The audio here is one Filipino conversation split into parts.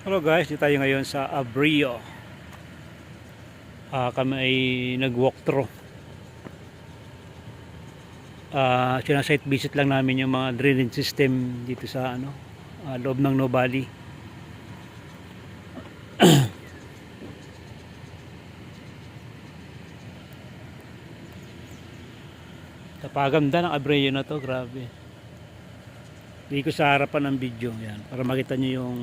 Hello guys, dito tayo ngayon sa Abrio. Kami ay nag-walk through. Site visit lang namin yung mga drainage system dito sa loob ng Nuvali. Napaganda ng Abrio na to, grabe. Hindi ko sa harapan ng video yan para makita nyo yung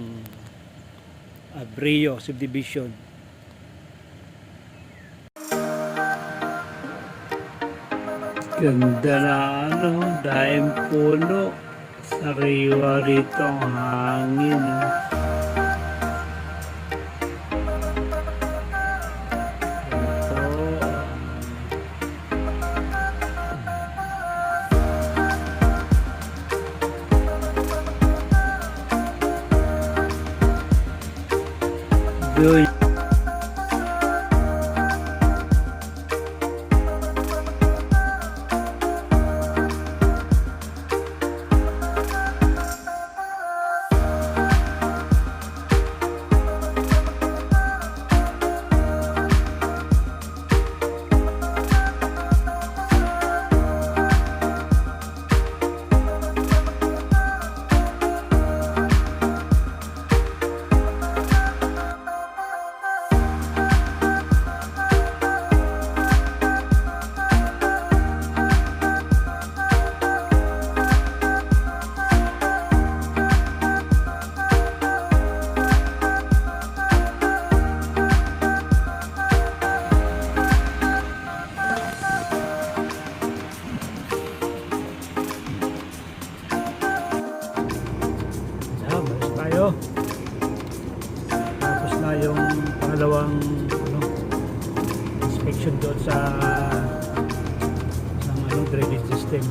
Abrio subdivision. Ganda na daing puno, sariwa rito ang hangin. Doon tayo. Tapos na yung pangalawang inspection doon sa drainage system.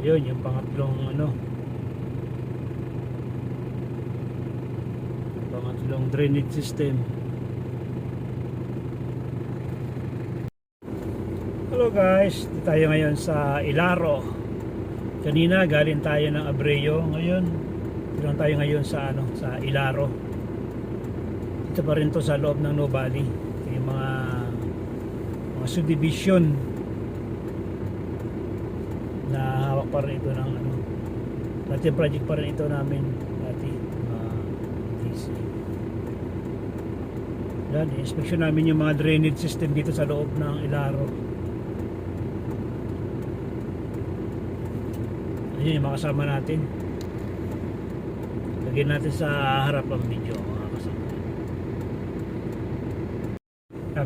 Yun yung pangatlong drainage system. Hello guys, dito tayo ngayon sa Ilaro. Kanina galing tayo ng Abrio, ngayon dito tayo ngayon sa sa Ilaro. Dito pa rin to sa loob ng Nuvali. Yung mga subdivision na hawak pa rin ito ng dati project pa rin ito namin dati DC. Yan, inspection namin yung mga drainage system dito sa loob ng Ilaro. Ayun yung mga kasama natin, lagyan natin sa harap ng video mga kasama.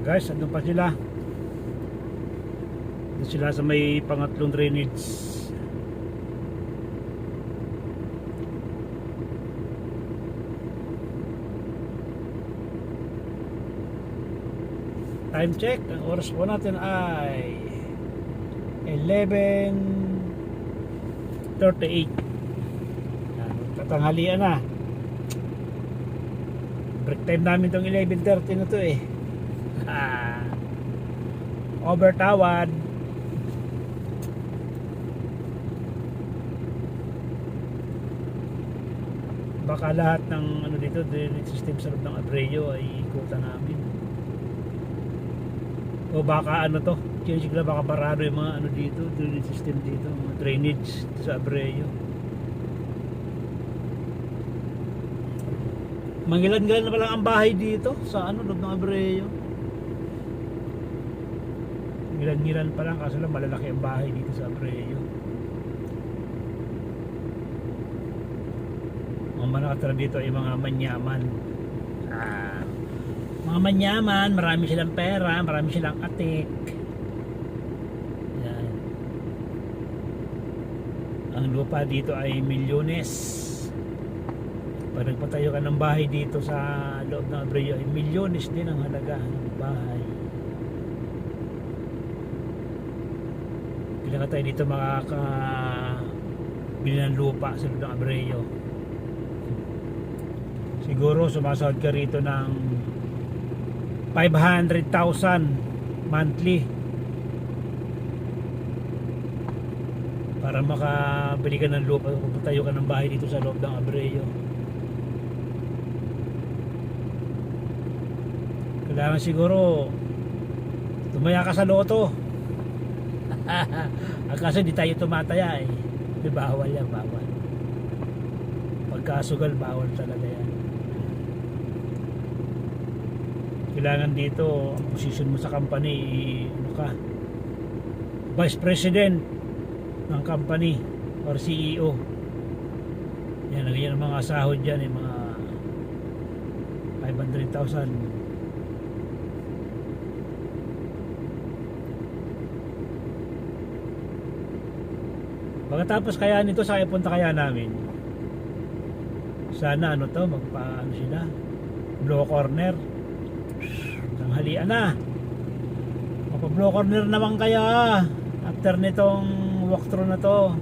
Guys, andun pa sila. Sila sa may pangatlong drainage Time check, ang oras po natin ay 11:38. Tatanghalian na. Break time namin tong 11:30 na to eh. Overtawad. Baka lahat ng ano dito, drainage system sa loob ng Abreu ay ikutan namin. O baka ano to, change na baka barado yung mga ano dito, drainage system dito, mga drainage dito sa Abreu. Mangilan-gilan na pa lang ang bahay dito sa ano, loob ng Abreu. Mangilan-gilan pa lang kaso lang malalaki ang bahay dito sa Abreu. Ang mga nakatira dito ay mga manyaman. Mga manyaman, marami silang pera, marami silang atik. Yan. Ang lupa dito ay milyones. Pag nagpatayo ka ng bahay dito sa loob ng Abreu ay milyones din ang halaga ng bahay. Kailan ka tayo dito makakabili ng lupa sa loob ng Abreu? Siguro sumasahod ka rito ng 500,000 monthly para makabili ka ng lupa, pagpatayo ka ng bahay dito sa loob ng Abreu. Kailangan siguro tumaya ka sa loto. Kasi di tayo tumataya eh. Di bawal yan, bawal. Pagkasugal, bawal talaga yan. Kailangan dito ang position mo sa company, ano ka, Vice President ng company or CEO. Yan ang mga sahod dyan, yung mga 500,000. Pagkatapos kaya nito sa punta kaya namin, sana ano to, magpaano sila, blow corner. Tanghalian na, magpa-blow corner naman kaya after nitong walkthrough na to.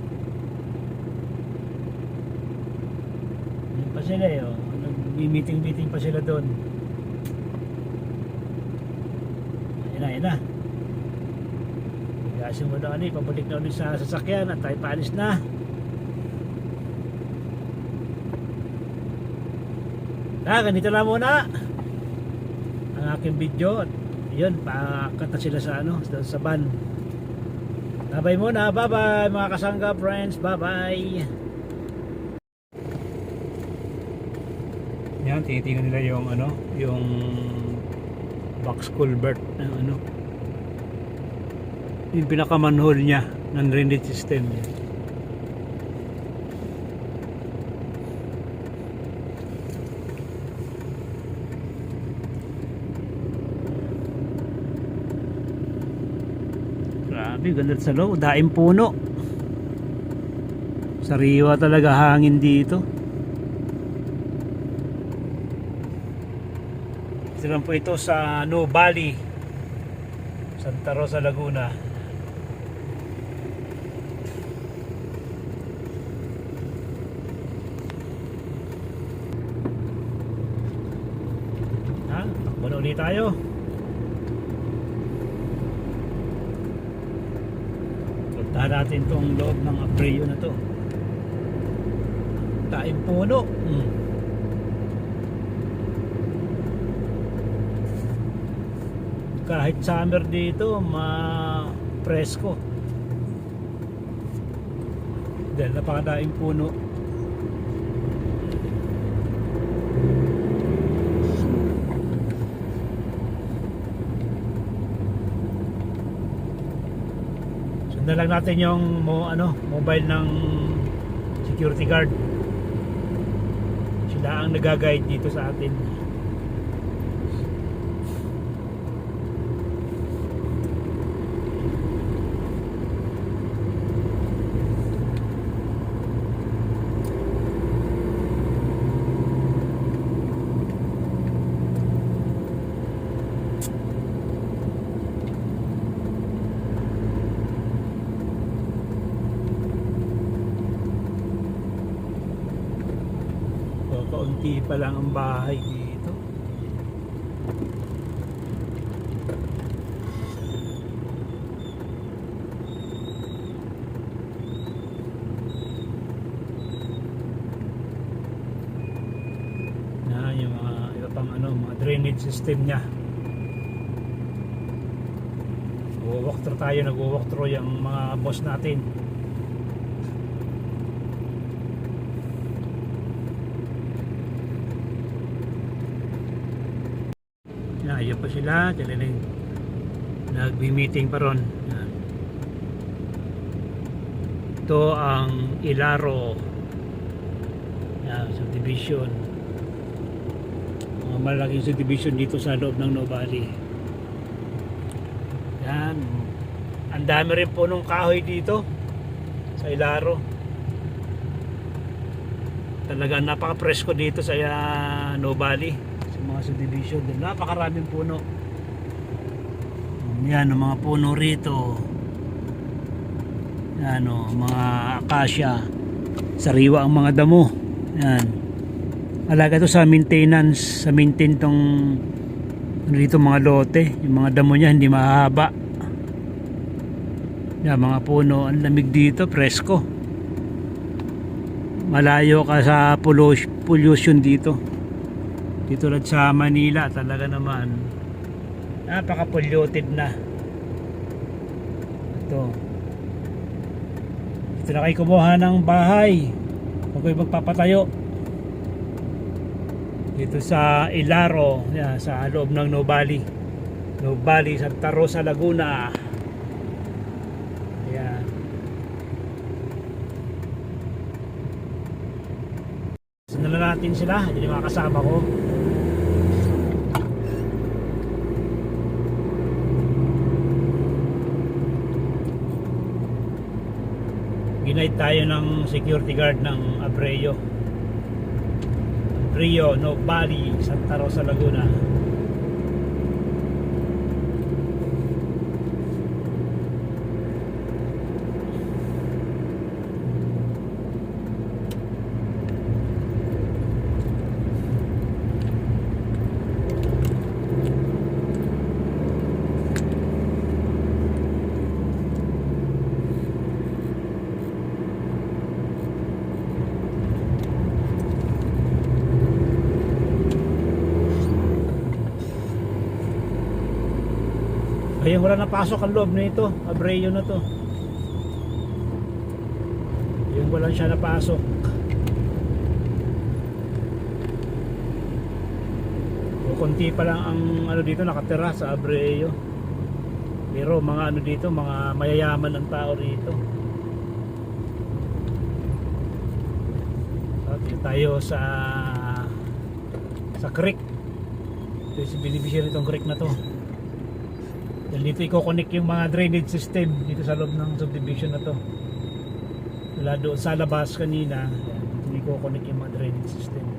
Yun pa sila eh, oh. Nag-meeting pa sila doon. Ayun na gasin mo na ulit, pabalik na ulit sa sasakyan at tayo paalis na. Ganito lang muna ang aking video. Yun, paakat na sila sa ano, sa van. Bye muna, bye bye mga kasangga friends, bye bye. Yan, tinitingnan nila yung ano, yung box culvert ng ano, yung pinaka-manhole niya ng drainage system niya. Grabe, ganda sa loob, daing puno. Sariwa talaga hangin dito. Ito po ito sa Nuvali, Santa Rosa, Laguna. Takbo ulit tayo. Puntahan natin tong loob ng Abreu na to. Daing puno. Kahit summer dito, presko. Dahil napakadaing puno. Sundan lang natin yung mobile ng security guard. Sila ang nag-guide dito sa atin. kaunti pa lang ang bahay dito. Na yung mga iba pang mga drainage system niya. Nag-walk through yung mga boss natin. Ayun pa sila, nagbi-meeting pa ron. Yan. Ito ang Ilaro, yan, subdivision. Mga malaking subdivision dito sa loob ng Nuvali. Yan. Ang dami rin po nung kahoy dito sa Ilaro. Talagang napaka-presko dito sa Nuvali. Mga subdivision din, napakaraming puno. Yan, ang mga puno rito. Yan, mga akasya, sariwa ang mga damo. Yan, alaga to sa maintenance, sa maintain tong dito mga lote. Yung mga damo niya hindi mahaba. Yan, mga puno, ang lamig dito, presko. Malayo ka sa pollution dito. Dito lang sa Manila, talaga naman napaka-polluted na. Dito na kayo kumuha ng bahay. Huwag kayo magpapatayo. Dito sa Ilaro, yan, sa loob ng Nuvali, Santa Rosa, Laguna. Ayan. Sinala natin sila, hindi mga kasama ko. Ginight tayo ng security guard ng Abreo, Nuvali, Santa Rosa, Laguna. Ayun, wala na pasok ang loob na ito, Abreo na to. Yung wala siya napasok. O konti pa lang ang dito nakatira sa Abreo. Pero mga dito, mga mayayaman ang tao rito. So, tayo sa creek. Ito yung binibisin itong creek na to. Dahil dito i-connect yung mga drainage system dito sa loob ng subdivision na to. Wala doon sa labas kanina, dito i-connect yung mga drainage system.